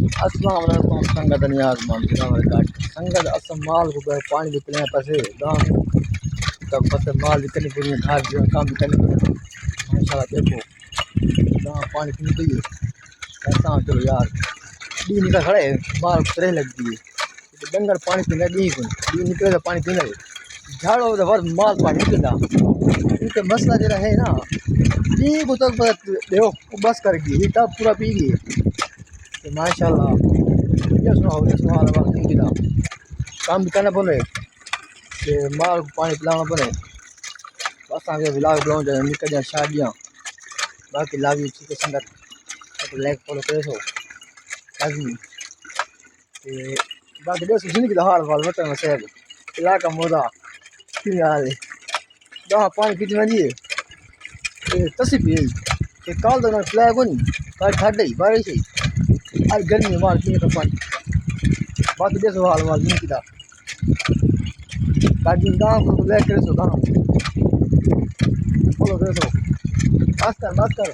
अस्सलाम वालेकुम संगत नियाज मान संगत असम माल को पानी भी पिलाने पैसे गाँव तब बस माल भी करनी पड़ी घर जो काम भी करनी पड़ी माशाल्लाह देखो गाँव पानी पीनी चाहिए ऐसा चलो यार डी निकल खड़े माल तरह लगती है डंगर पानी पीना डी को डी निकले तो पानी पीना झाड़ो तो बस माल पानी निकलता इनका मसला जरा है ना डी को तक देखो बस कर गई तब पूरा पी गई तो माशाल्लाह ये सुनो हाल काम भी करना पड़े कि माल को पानी पिलाना पड़े बस आगे व्लॉग बनाओ जाए निकल जाए शादियाँ बाकी लाभ ठीक है संगत लाइक फॉलो करे सो लाजमी बाकी दोस्तों जिंदगी का हाल वाल बताना साहब इलाका मौदा क्यों हाल है जहाँ पानी पीने दिए तसी पी कि काल तो पिलाया को नहीं कल ठंड ही बारिश ही आज गर्मी माल पीने का पानी बाकी देखो हाल वाल नहीं किया ताकि गाँव को बैठ करे सो गाँव फॉलो करे सो बात कर